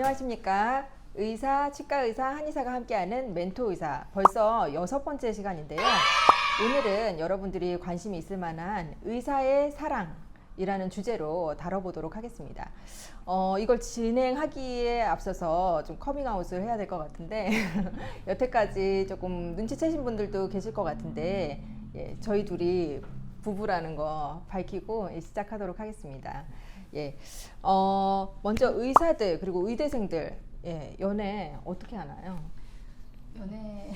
안녕하십니까. 의사, 치과 의사, 한의사가 함께하는 멘토 의사. 벌써 6번째 시간인데요. 오늘은 여러분들이 관심이 있을 만한 의사의 사랑이라는 주제로 다뤄보도록 하겠습니다. 이걸 진행하기에 앞서서 좀 커밍아웃을 해야 될 것 같은데 여태까지 조금 눈치채신 분들도 계실 것 같은데 예, 저희 둘이 부부라는 거 밝히고 시작하도록 하겠습니다. 예, 먼저 의사들 그리고 의대생들 예, 연애 어떻게 하나요? 연애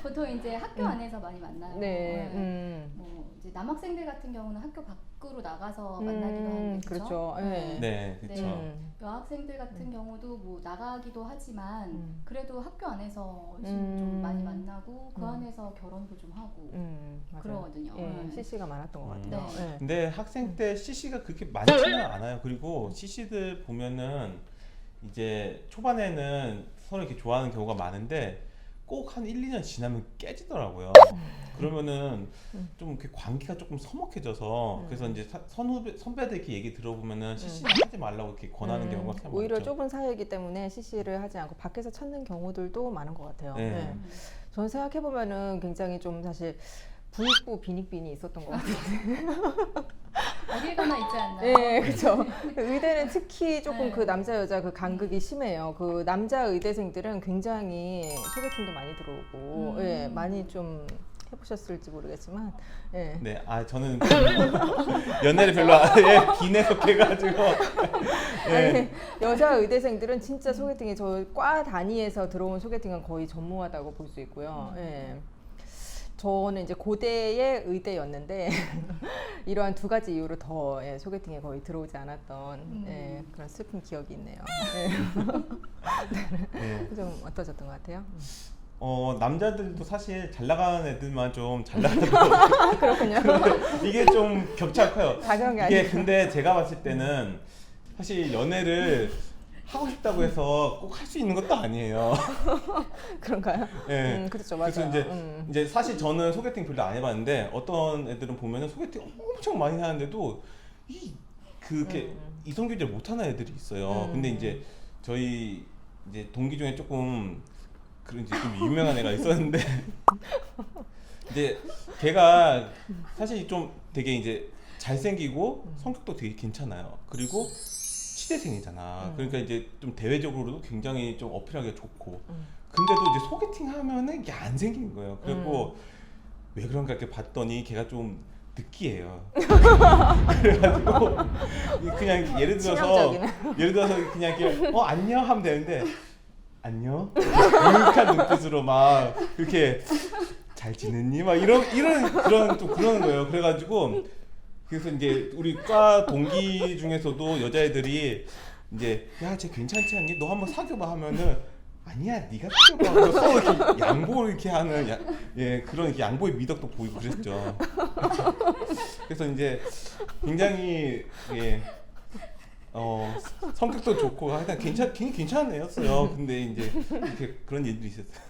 보통 이제 학교 안에서 많이 만나요. 네, 뭐 이제 남학생들 같은 경우는 학교 밖으로 나가서 만나기도 하는데 그렇죠. 네. 네, 그렇죠. 여학생들 같은 경우도 뭐 나가기도 하지만 그래도 학교 안에서 좀 많이 만나고 그 안에서 결혼도 좀 하고 그러거든요. 예, CC가 많았던 것 같아요. 네. 예. 근데 학생 때 CC가 그렇게 많지는 않아요. 그리고 CC들 보면은 이제 초반에는 서로 이렇게 좋아하는 경우가 많은데 꼭 한 1, 2년 지나면 깨지더라고요. 그러면은 좀 이렇게 관계가 조금 서먹해져서 그래서 이제 선배들 이렇게 얘기 들어보면은 CC는 하지 말라고 이렇게 권하는 경우가 참 오히려 많죠. 좁은 사이이기 때문에 CC를 하지 않고 밖에서 찾는 경우들도 많은 것 같아요. 네. 네. 저는 생각해보면은 굉장히 좀 사실 부익부 빈익빈이 있었던 것 같아요. 어딜 가나 있지 않나요? 네, 그렇죠. 의대는 특히 조금 네. 그 남자 여자 그 간극이 심해요. 그 남자 의대생들은 굉장히 소개팅도 많이 들어오고, 예, 많이 좀 해보셨을지 모르겠지만, 예. 네, 저는 연애를 별로 비내석해가지고 아니, 여자 의대생들은 진짜 소개팅이 저 과 단위에서 들어온 소개팅은 거의 전무하다고 볼 수 있고요. 예. 저는 이제 고대의 의대였는데 이러한 두 가지 이유로 더 소개팅에 거의 들어오지 않았던 그런 슬픈 기억이 있네요. 네. 좀 어떠셨던 것 같아요? 남자들도 사실 잘 나가는 애들만 좀 잘 나가고 그렇군요. 이게 좀 격차가 커요. 다 그런 게 이게 아니고. 근데 제가 봤을 때는 사실 연애를 하고 싶다고 해서 꼭 할 수 있는 것도 아니에요. 그런가요? 네. 그렇죠, 맞아요. 그래서 이제 사실 저는 소개팅 별로 안 해봤는데 어떤 애들은 보면은 소개팅 엄청 많이 하는데도 그렇게 이성 교제를 못하는 애들이 있어요. 근데 이제 저희 이제 동기 중에 조금 그런 이제 좀 유명한 애가 있었는데 이제 걔가 사실 좀 되게 이제 잘생기고 성격도 되게 괜찮아요. 그리고 치대생이잖아. 그러니까 이제 좀 대외적으로도 굉장히 좀 어필하기가 좋고. 근데도 이제 소개팅 하면은 이게 안 생기는 거예요. 그리고 왜 그런가 이렇게 봤더니 걔가 좀 느끼해요. 그래가지고 그냥 예를 들어서 그냥 이렇게 안녕 하면 되는데 안녕 유익한 눈빛으로 막 이렇게 잘 지냈니 막 이런 그런 좀 그러는 거예요. 그래가지고 그래서 이제 우리 과 동기 중에서도 여자애들이 이제 야 쟤 괜찮지 않니? 너 한번 사귀어봐 하면은 아니야 네가 사귀어봐 하면서 서로 이렇게 양보를 이렇게 하는 그런 이렇게 양보의 미덕도 보이고 그랬죠. 그래서 이제 굉장히 성격도 좋고 하여튼 괜찮은 애였어요. 근데 이제 이렇게 그런 일들이 있었어요.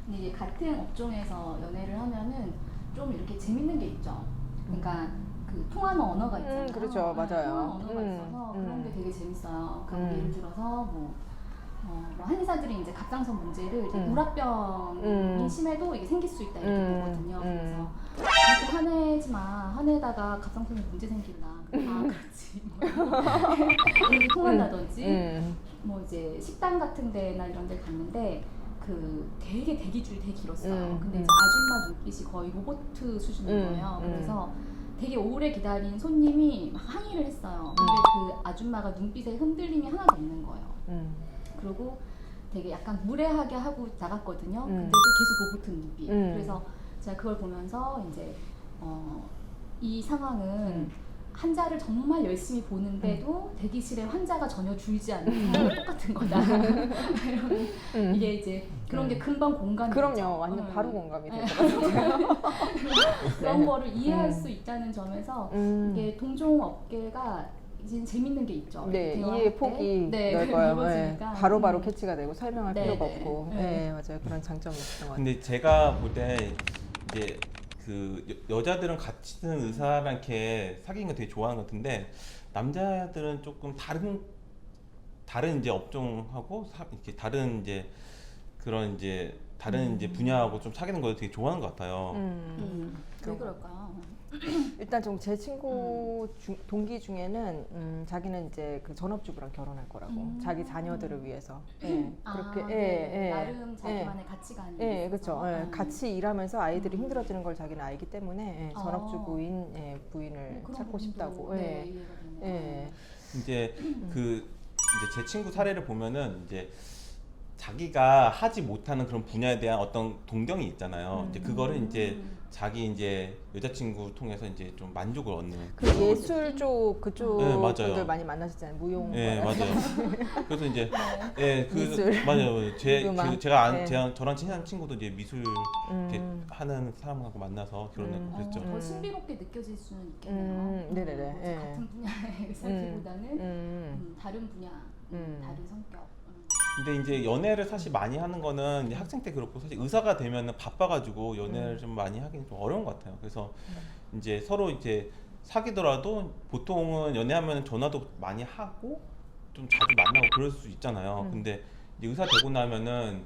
근데 이제 같은 업종에서 연애를 하면은 좀 이렇게 재밌는 게 있죠. 그러니까 그 통하는 언어가 있잖아요. 그렇죠, 맞아요. 통하는 언어가 있어서 그런 게 되게 재밌어요. 그럼 예를 들어서 뭐 한의사들이 이제 갑상선 문제를 이제 우라병이 심해도 이게 생길 수 있다 이렇게 보거든요. 그래서 그렇게 화내지 마. 화내다가 갑상선에 문제 생긴다. 그렇지. 이렇게 통한다든지 뭐 이제 식당 같은 데나 이런 데 갔는데 그 되게 대기줄이 되게 길었어요. 근데 이제 아줌마 눈빛이 거의 로봇 수준인 거예요. 그래서 되게 오래 기다린 손님이 막 항의를 했어요. 근데 그 아줌마가 눈빛에 흔들림이 하나도 없는 거예요. 그리고 되게 약간 무례하게 하고 나갔거든요. 근데도 계속 로봇 눈빛. 그래서 제가 그걸 보면서 이제 이 상황은 환자를 정말 열심히 보는데도 대기실에 환자가 전혀 줄지 않는 상황이 똑같은 거다. 이게 이제 그런 게 금방 공감이 그럼요. 되죠. 완전 바로 공감이 될 것 같아요. 그런 거를 이해할 수 있다는 점에서 이게 동종업계가 이제 재밌는 게 있죠. 네, 대화할 이해 때. 폭이 네, 넓어요. 넓어지니까. 바로바로 캐치가 되고 설명할 네, 필요가 네. 없고. 네. 네, 맞아요. 그런 장점이 있었던 것 같아요. 근데 제가 볼 때 이제 그 여자들은 같은 의사랑 이렇게 사귀는 거 되게 좋아하는 것 같은데 남자들은 조금 다른 이제 업종하고 이렇게 다른 이제 그런 이제 다른 이제 분야하고 좀 사귀는 걸 되게 좋아하는 것 같아요. 왜 그럴까요? 일단 좀 제 친구 동기 중에는 자기는 이제 그 전업주부랑 결혼할 거라고 자기 자녀들을 위해서 그렇게 나름 자기만의 가치관이 그렇죠. 같이 일하면서 아이들이 힘들어지는 걸 자기는 알기 때문에 전업주부인 부인을 그런 찾고 부분도, 싶다고. 이해가 되네요. 이제 이제 제 친구 사례를 보면은 이제 자기가 하지 못하는 그런 분야에 대한 어떤 동경이 있잖아요. 이제 그거를 이제 자기 이제 여자친구 통해서 이제 좀 만족을 얻는. 그 예술 쪽 그쪽 네, 맞아요. 분들 많이 만나시잖아요. 무용. 네, 맞아요. 그래서 이제 그 미술. 맞아요. 음악. 저랑 친한 친구도 이제 미술 이렇게 하는 사람하고 만나서 결혼했죠. 더 신비롭게 느껴질 수는 있겠네요. 네네네. 같은 분야의 의사기보다는 다른 분야, 다른 성격. 근데 이제 연애를 사실 많이 하는 거는 이제 학생 때 그렇고 사실 의사가 되면은 바빠가지고 연애를 좀 많이 하긴 좀 어려운 것 같아요. 그래서 이제 서로 이제 사귀더라도 보통은 연애하면 전화도 많이 하고 좀 자주 만나고 그럴 수 있잖아요. 근데 이제 의사 되고 나면은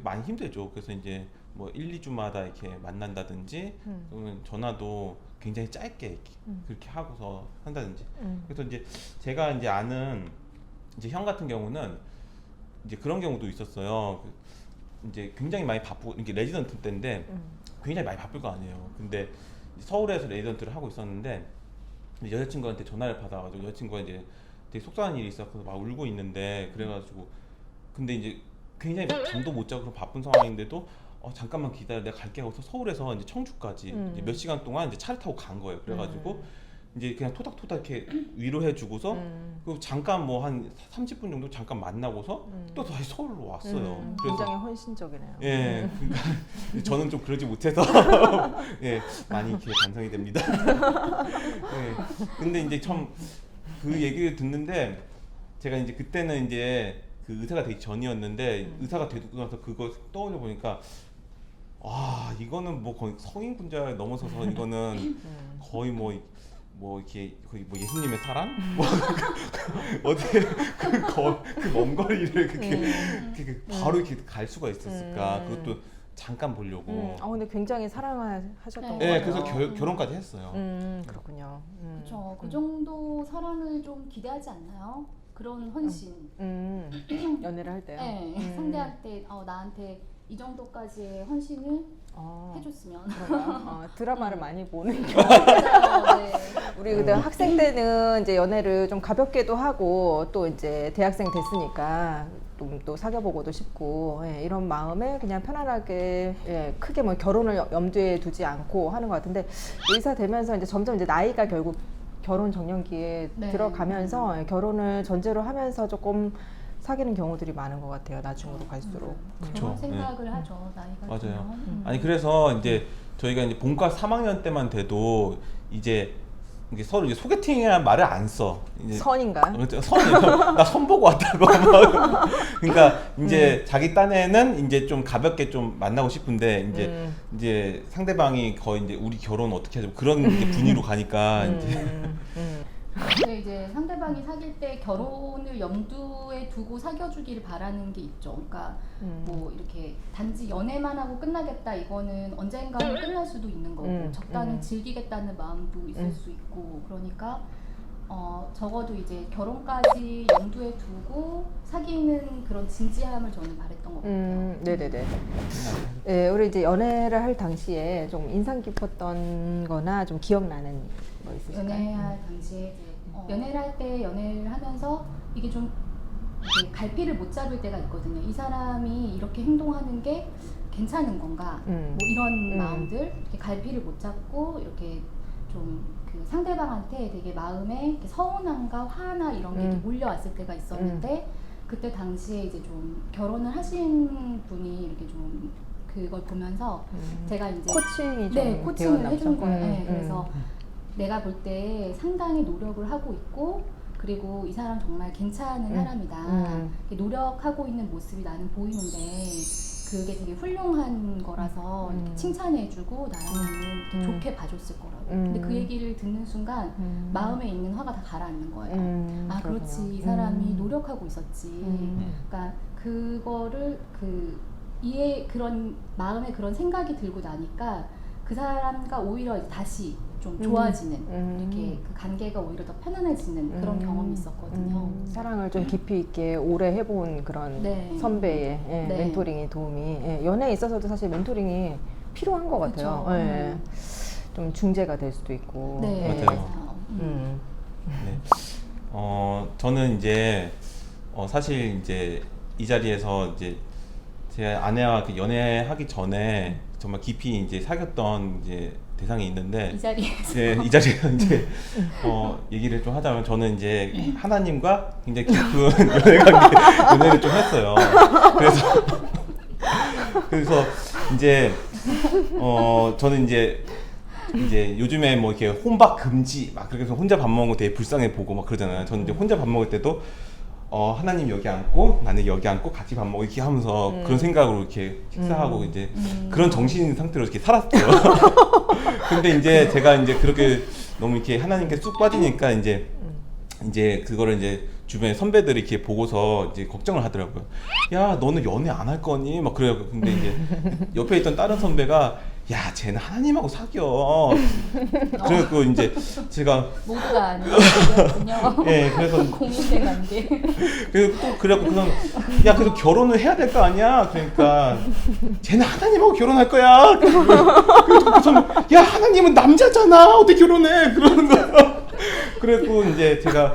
많이 힘들죠. 그래서 이제 뭐 1, 2주마다 이렇게 만난다든지 또는 전화도 굉장히 짧게 이렇게 그렇게 하고서 한다든지. 그래서 이제 제가 이제 아는 이제 형 같은 경우는 이제 그런 경우도 있었어요. 이제 굉장히 많이 바쁘고 이게 레지던트 때인데 굉장히 많이 바쁠 거 아니에요. 근데 서울에서 레지던트를 하고 있었는데 여자친구한테 전화를 받아가지고 여자친구가 이제 되게 속상한 일이 있어서 막 울고 있는데 그래가지고 근데 이제 굉장히 잠도 못 자고 그런 바쁜 상황인데도 잠깐만 기다려 내가 갈게 하고서 서울에서 이제 청주까지 이제 몇 시간 동안 이제 차를 타고 간 거예요. 그래가지고 이제 그냥 토닥토닥 이렇게 위로해주고서 그리고 잠깐 뭐 한 30분 정도 잠깐 만나고서 또 다시 서울로 왔어요. 그래서 굉장히 헌신적이네요. 예, 그러니까 저는 좀 그러지 못해서 예, 많이 이렇게 반성이 됩니다. 예, 근데 이제 참 그 얘기를 듣는데 제가 이제 그때는 이제 그 의사가 되기 전이었는데 의사가 되고 나서 그거 떠올려 보니까 이거는 뭐 거의 성인 분자에 넘어서서 이거는 거의 뭐 이렇게 거의 뭐 예수님의 사랑? 뭐 어떻게 그 먼 거리를 그렇게 바로 이렇게 갈 수가 있었을까? 그것도 잠깐 보려고. 근데 굉장히 사랑하셨던 것 네, 같아요. 그래서 결혼까지 했어요. 그렇군요. 그렇죠. 그 정도 사랑을 좀 기대하지 않나요? 그런 헌신. 연애를 할 때요. 네, 상대한테 나한테 이 정도까지의 헌신을 해줬으면. 드라마를 많이 보는 맞아요. 네. 우리 그때 학생 때는 이제 연애를 좀 가볍게도 하고 또 이제 대학생 됐으니까 또 사귀어보고도 싶고 이런 마음에 그냥 편안하게 크게 뭐 결혼을 염두에 두지 않고 하는 것 같은데 의사 되면서 이제 점점 이제 나이가 결국 결혼 정년기에 들어가면서 결혼을 전제로 하면서 조금 사귀는 경우들이 많은 것 같아요. 나중으로 갈수록. 그런 생각을 하죠. 나이가 맞아요. 들면. 아니 그래서 이제 저희가 이제 본과 3학년 때만 돼도 이제 이게 서로 이제 소개팅이라는 말을 안 써. 이제 선인가? 나 선 보고 왔다고. 그러니까 이제 자기 딴에는 이제 좀 가볍게 좀 만나고 싶은데 이제 상대방이 거의 이제 우리 결혼 어떻게 하죠? 그런 이제 분위로 가니까 근데 이제 상대방이 사귈 때 결혼을 염두에 두고 사귀어주기를 바라는 게 있죠. 그러니까 뭐 이렇게 단지 연애만 하고 끝나겠다 이거는 언젠가는 끝날 수도 있는 거고 적당히 즐기겠다는 마음도 있을 수 있고 그러니까 적어도 이제 결혼까지 염두에 두고 사귀는 그런 진지함을 저는 바랬던 것 같아요. 네네네. 네, 우리 이제 연애를 할 당시에 좀 인상 깊었던 거나 좀 기억나는 뭐 있으실까요? 연애할 당시에 이제 연애를 할 때 연애를 하면서 이게 좀 이렇게 갈피를 못 잡을 때가 있거든요. 이 사람이 이렇게 행동하는 게 괜찮은 건가? 뭐 이런 마음들 이렇게 갈피를 못 잡고 이렇게 좀 그 상대방한테 되게 마음에 이렇게 서운함과 화나 이런 게 이렇게 몰려왔을 때가 있었는데 그때 당시에 이제 좀 결혼을 하신 분이 이렇게 좀 그걸 보면서 제가 이제 코칭이 좀 코칭을 되었나 해준 보죠. 거예요. 그래서 내가 볼 때 상당히 노력을 하고 있고 그리고 이 사람 정말 괜찮은 사람이다. 이렇게 노력하고 있는 모습이 나는 보이는데 그게 되게 훌륭한 거라서 이렇게 칭찬해주고 나라면은 좋게 봐줬을 거라고. 근데 그 얘기를 듣는 순간 마음에 있는 화가 다 가라앉는 거예요. 아 그렇구나. 그렇지 이 사람이 노력하고 있었지. 그러니까 그거를 그런 마음에 그런 생각이 들고 나니까 그 사람과 오히려 이제 다시 좀 좋아지는 이렇게 그 관계가 오히려 더 편안해지는 그런 경험이 있었거든요. 사랑을 좀 깊이 있게 오래 해본 그런 네. 선배의 네. 멘토링이 도움이 연애에 있어서도 사실 멘토링이 필요한 것 같아요. 그쵸. 좀 중재가 될 수도 있고. 네, 맞아요. 맞아요. 네. 저는 이제 사실 이제 이 자리에서 이제 제 아내와 그 연애하기 전에 정말 깊이 이제 사귀었던 이제 대상이 있는데 이 자리에서 네, 이 자리에서 이제 얘기를 좀 하자면 저는 이제 하나님과 굉장히 깊은 연애를 좀 했어요. 그래서 이제 저는 이제 요즘에 뭐 이렇게 혼밥 금지 막 그렇게 해서 혼자 밥 먹는 거 되게 불쌍해 보고 막 그러잖아요. 저는 이제 혼자 밥 먹을 때도 하나님 여기 앉고 나는 여기 앉고 같이 밥 먹고 이렇게 하면서 그런 생각으로 이렇게 식사하고 이제 그런 정신 상태로 이렇게 살았어요. 근데 이제 제가 이제 그렇게 너무 이렇게 하나님께 쑥 빠지니까 이제 그거를 이제 주변에 선배들이 이렇게 보고서 이제 걱정을 하더라고요. 야, 너는 연애 안 할 거니? 막 그래요. 근데 이제 옆에 있던 다른 선배가 야, 쟤는 하나님하고 사겨. 그래갖고 이제 제가 모두가 아니었군요. 예, 그래서 공인된 관계. 그래서 또 그래갖고 그냥 야, 그래도 결혼을 해야 될 거 아니야? 그러니까 쟤는 하나님하고 결혼할 거야. 그래서 그 선배, 야, 하나님은 남자잖아. 어떻게 결혼해? 그러는 거야. 그래갖고 이제 제가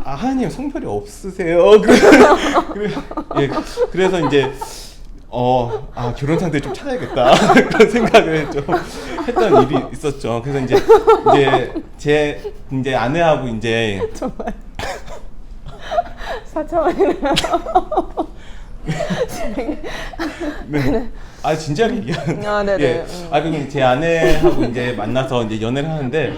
하나님 성별이 없으세요. 그래서 이제 결혼 상대 좀 찾아야겠다 그런 생각을 좀 했던 일이 있었죠. 그래서 이제 아내하고 이제 정말 사차원이네요. 네. 진지하게 얘기하는. 네네. 예. 그럼 제 아내하고 이제 만나서 이제 연애를 하는데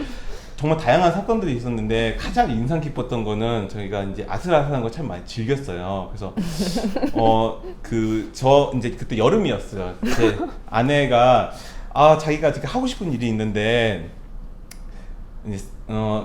정말 다양한 사건들이 있었는데 가장 인상 깊었던 거는 저희가 이제 아슬아슬한 거 참 많이 즐겼어요. 그래서 이제 그때 여름이었어요. 제 아내가 자기가 되게 하고 싶은 일이 있는데 이제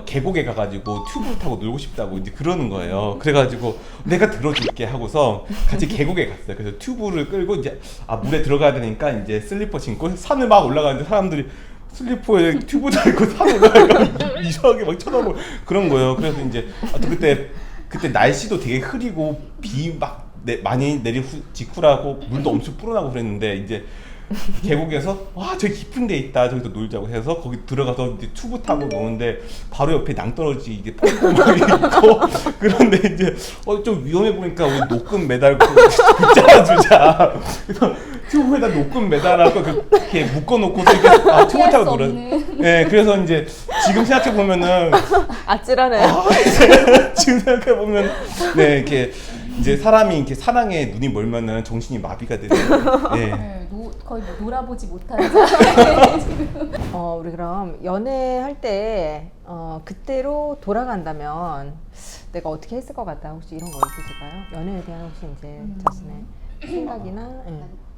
계곡에 가가지고 튜브를 타고 놀고 싶다고 이제 그러는 거예요. 그래가지고 내가 들어줄게 하고서 같이 계곡에 갔어요. 그래서 튜브를 끌고 이제 물에 들어가야 되니까 이제 슬리퍼 신고 산을 막 올라가는데 사람들이 슬리퍼에 튜브 달고 산 올라가니까 이상하게 막 쳐다보고 그런 거예요. 그래서 이제 그때 날씨도 되게 흐리고 비 막 많이 내린 직후라고 물도 엄청 불어나고 그랬는데 이제 계곡에서 저기 깊은 데 있다 저기서 놀자고 해서 거기 들어가서 이제 튜브 타고 노는데 바로 옆에 낭떠러지 이게 펑펑 있고 그런데 이제 좀 위험해 보니까 우리 노끈 매달고 붙잡아주자. 그래서 튜브에다 노끈 매달아서 그렇게 묶어놓고서 이렇게 튜브 타고 놀아. 네, 그래서 이제 지금 생각해 보면은 아찔하네요. 지금 생각해 보면 네 이렇게 이제 사람이 이렇게 사랑에 눈이 멀면은 정신이 마비가 되죠. 네. 네, 거의 뭐 놀아보지 못하는 상황에 지금. 우리 그럼 연애할 때 그때로 돌아간다면 내가 어떻게 했을 것 같다. 혹시 이런 거 있으실까요? 연애에 대한 혹시 이제 자신의 생각이나.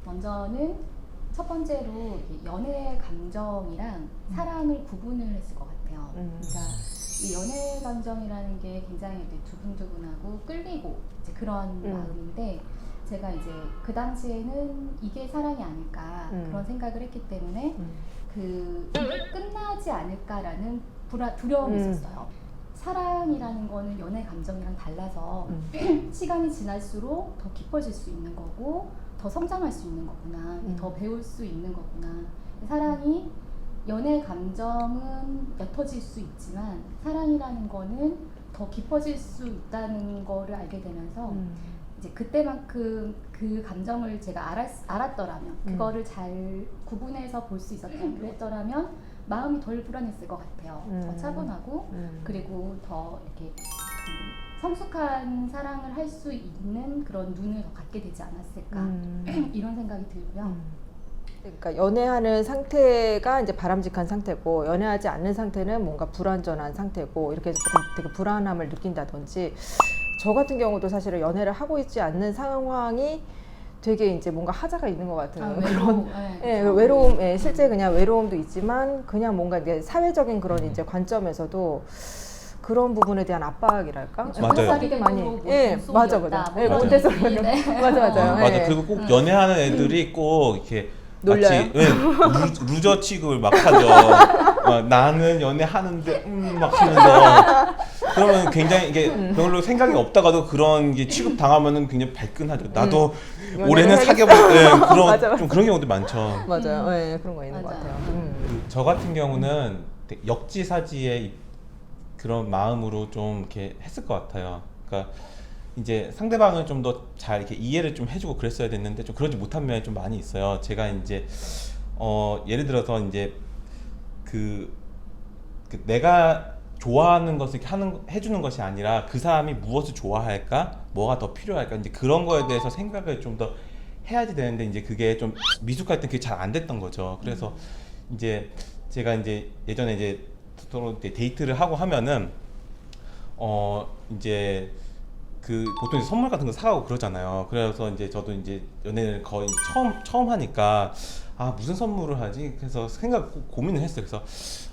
먼저는 첫 번째로 연애 감정이랑 사랑을 구분을 했을 것 같아요. 그러니까 이 연애 감정이라는 게 굉장히 이제 두근두근하고 끌리고 이제 그런 마음인데 제가 이제 그 당시에는 이게 사랑이 아닐까 그런 생각을 했기 때문에 이게 끝나지 않을까라는 두려움이 있었어요. 사랑이라는 거는 연애 감정이랑 달라서 시간이 지날수록 더 깊어질 수 있는 거고 더 성장할 수 있는 거구나, 더 배울 수 있는 거구나. 사랑이 연애 감정은 옅어질 수 있지만 사랑이라는 거는 더 깊어질 수 있다는 거를 알게 되면서 이제 그때만큼 그 감정을 제가 알았더라면 그거를 잘 구분해서 볼 수 있었더라면 마음이 덜 불안했을 것 같아요. 더 차분하고 그리고 더 이렇게 성숙한 사랑을 할 수 있는 그런 눈을 더 갖게 되지 않았을까 이런 생각이 들고요. 그러니까 연애하는 상태가 이제 바람직한 상태고 연애하지 않는 상태는 뭔가 불완전한 상태고 이렇게 해서 조금 되게 불안함을 느낀다든지 저 같은 경우도 사실은 연애를 하고 있지 않는 상황이 되게 이제 뭔가 하자가 있는 것 같아요. 외로움. 예, 외로움, 예, 실제 그냥 외로움도 있지만 그냥 뭔가 이제 사회적인 그런 이제 관점에서도 그런 부분에 대한 압박이랄까? 맞아요. 되게 많이. 예, 맞아. 예, 맞아요. 몬테소리. 맞아요. 맞아. 예. 그리고 꼭 연애하는 애들이 꼭 이렇게 놀려요? 마치 루저 취급을 막 하죠. 나는 연애하는데 막 하면서 그러면 굉장히 이게 별로 생각이 없다가도 그런 게 취급 당하면은 굉장히 발끈하죠. 나도 올해는 사귀어볼 그런 맞아. 좀 그런 경우도 많죠. 맞아요. 예, 그런 거 있는 것 맞아요. 같아요. 저 같은 경우는 되게 역지사지의 그런 마음으로 좀 이렇게 했을 것 같아요. 그러니까 이제 상대방을 좀 더 잘 이렇게 이해를 좀 해주고 그랬어야 됐는데 좀 그러지 못한 면이 좀 많이 있어요. 제가 이제 예를 들어서 이제 그 내가 좋아하는 것을 해주는 것이 아니라 그 사람이 무엇을 좋아할까, 뭐가 더 필요할까 이제 그런 거에 대해서 생각을 좀 더 해야지 되는데 이제 그게 좀 미숙할 때 그게 잘 안 됐던 거죠. 그래서 이제 제가 이제 예전에 이제 서로 이제 데이트를 하고 하면은 이제 그 보통 이제 선물 같은 거 사가고 그러잖아요. 그래서 이제 저도 이제 연애를 거의 처음 하니까 아 무슨 선물을 하지? 그래서 고민을 했어요. 그래서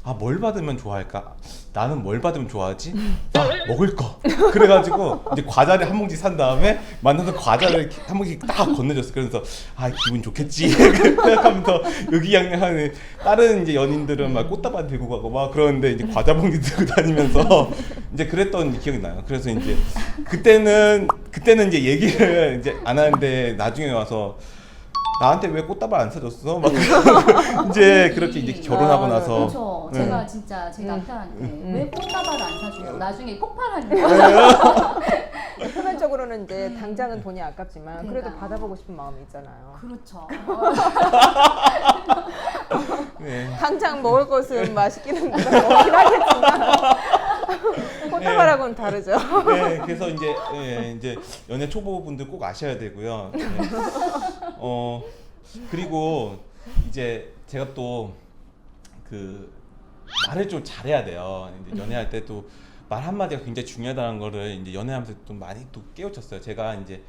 아 뭘 받으면 좋아할까? 나는 뭘 받으면 좋아하지? 아 먹을 거. 그래가지고 이제 과자를 한 봉지 산 다음에 만나서 과자를 한 봉지 딱 건네줬어. 그래서 아 기분 좋겠지 생각하면서 의기양양하는 다른 이제 연인들은 막 꽃다발 들고 가고 막 그러는데 이제 과자 봉지 들고 다니면서 이제 그랬던 기억이 나요. 그래서 이제 그때는 이제 얘기를 이제 안 하는데 나중에 와서 나한테 왜 꽃다발 안 사줬어? 막 이제 그렇게 이제 결혼하고 나서 그렇죠. 제가 진짜 제 남편한테 왜 꽃다발을 안 사줘요? 나중에 폭발하는 거예요. 표면적으로는 이제 당장은 돈이 아깝지만 그래도 그러니까요. 받아보고 싶은 마음이 있잖아요. 그렇죠. 네. 당장 먹을 것은 맛있기는 먹긴 하겠지만 꽃다발하고는 다르죠. 네, 그래서 이제 연애 초보분들 꼭 아셔야 되고요. 네. 그리고 이제 제가 또 그 말을 좀 잘해야 돼요. 이제 연애할 때 또 말 한마디가 굉장히 중요하다는 거를 이제 연애하면서 또 많이 또 깨우쳤어요. 제가 이제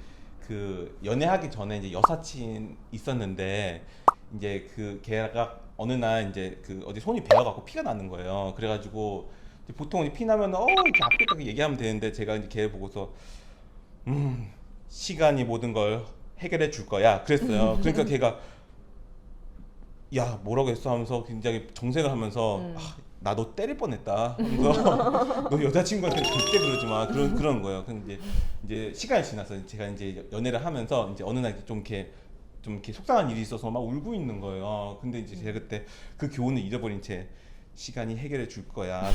그 연애하기 전에 이제 여사친 있었는데 이제 그 걔가 어느 날 이제 그 어디 손이 베어갖고 피가 나는 거예요. 그래가지고 이제 보통 피 나면 이렇게 아프다고 얘기하면 되는데 제가 이제 걔를 보고서 시간이 모든 걸 해결해 줄 거야 그랬어요. 그러니까 걔가 야 뭐라고 했어 하면서 굉장히 정색을 하면서 나 너 때릴 뻔했다. 하면서 너 여자친구한테 절대 그러지 마. 그런 거예요. 근데 이제 시간이 지나서 제가 이제 연애를 하면서 이제 어느 날 좀 이렇게 속상한 일이 있어서 막 울고 있는 거예요. 근데 이제 제가 그때 그 교훈을 잃어버린 채 시간이 해결해 줄 거야.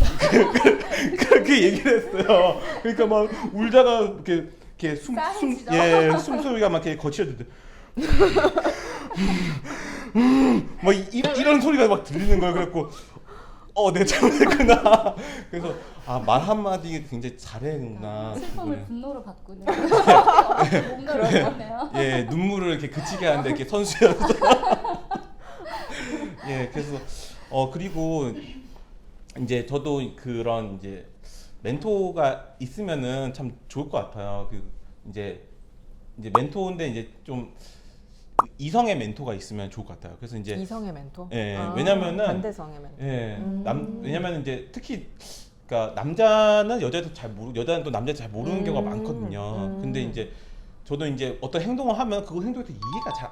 그렇게 얘기를 했어요. 그러니까 막 울다가 이렇게 숨소리가 막 이렇게 거칠어지는데 막 이런 소리가 막 들리는 거예요. 그래갖고 내가 잘못했구나. 그래서 말 한마디 굉장히 잘했구나. 슬픔을 분노로 바꾸는 뭔가 그러네요. 예, 눈물을 이렇게 그치게 하는데 이렇게 선수여서 예, 그래서 그리고 이제 저도 그런 이제 멘토가 있으면은 참 좋을 것 같아요. 이제 멘토인데 이제 좀 이성의 멘토가 있으면 좋을 것 같아요. 그래서 이제 이성의 멘토? 예, 왜냐면은 반대성의 멘토. 예, 왜냐면 이제 특히 그러니까 남자는 여자도 여자는 또 남자 잘 모르는 경우가 많거든요. 근데 이제 저도 이제 어떤 행동을 하면 그 행동에 대해서 이해가 잘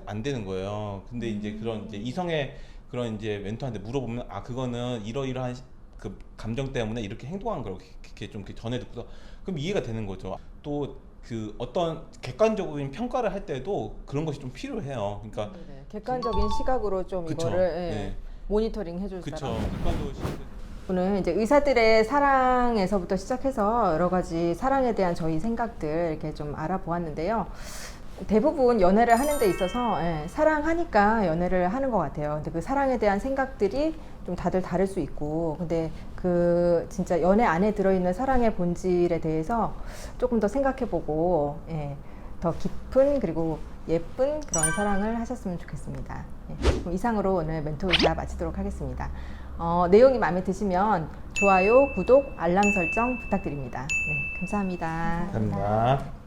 안 되는 거예요. 근데 이제 그런 이제 이성의 그런 이제 멘토한테 물어보면 그거는 이러이러한 그 감정 때문에 이렇게 행동한 거라고 이렇게 좀 전해 듣고서 그럼 이해가 되는 거죠. 또 그 어떤 객관적인 평가를 할 때도 그런 것이 좀 필요해요. 그러니까 네, 객관적인 시각으로 좀 그쵸. 이거를 네. 모니터링 해줄 그쵸. 사람. 객관적으로 오늘 이제 의사들의 사랑에서부터 시작해서 여러 가지 사랑에 대한 저희 생각들 이렇게 좀 알아보았는데요. 대부분 연애를 하는 데 있어서 사랑하니까 연애를 하는 것 같아요. 근데 그 사랑에 대한 생각들이 좀 다들 다를 수 있고, 근데 그 진짜 연애 안에 들어있는 사랑의 본질에 대해서 조금 더 생각해보고 더 깊은 그리고 예쁜 그런 사랑을 하셨으면 좋겠습니다. 그럼 이상으로 오늘 멘토의사 마치도록 하겠습니다. 내용이 마음에 드시면 좋아요, 구독, 알람 설정 부탁드립니다. 네, 감사합니다. 감사합니다.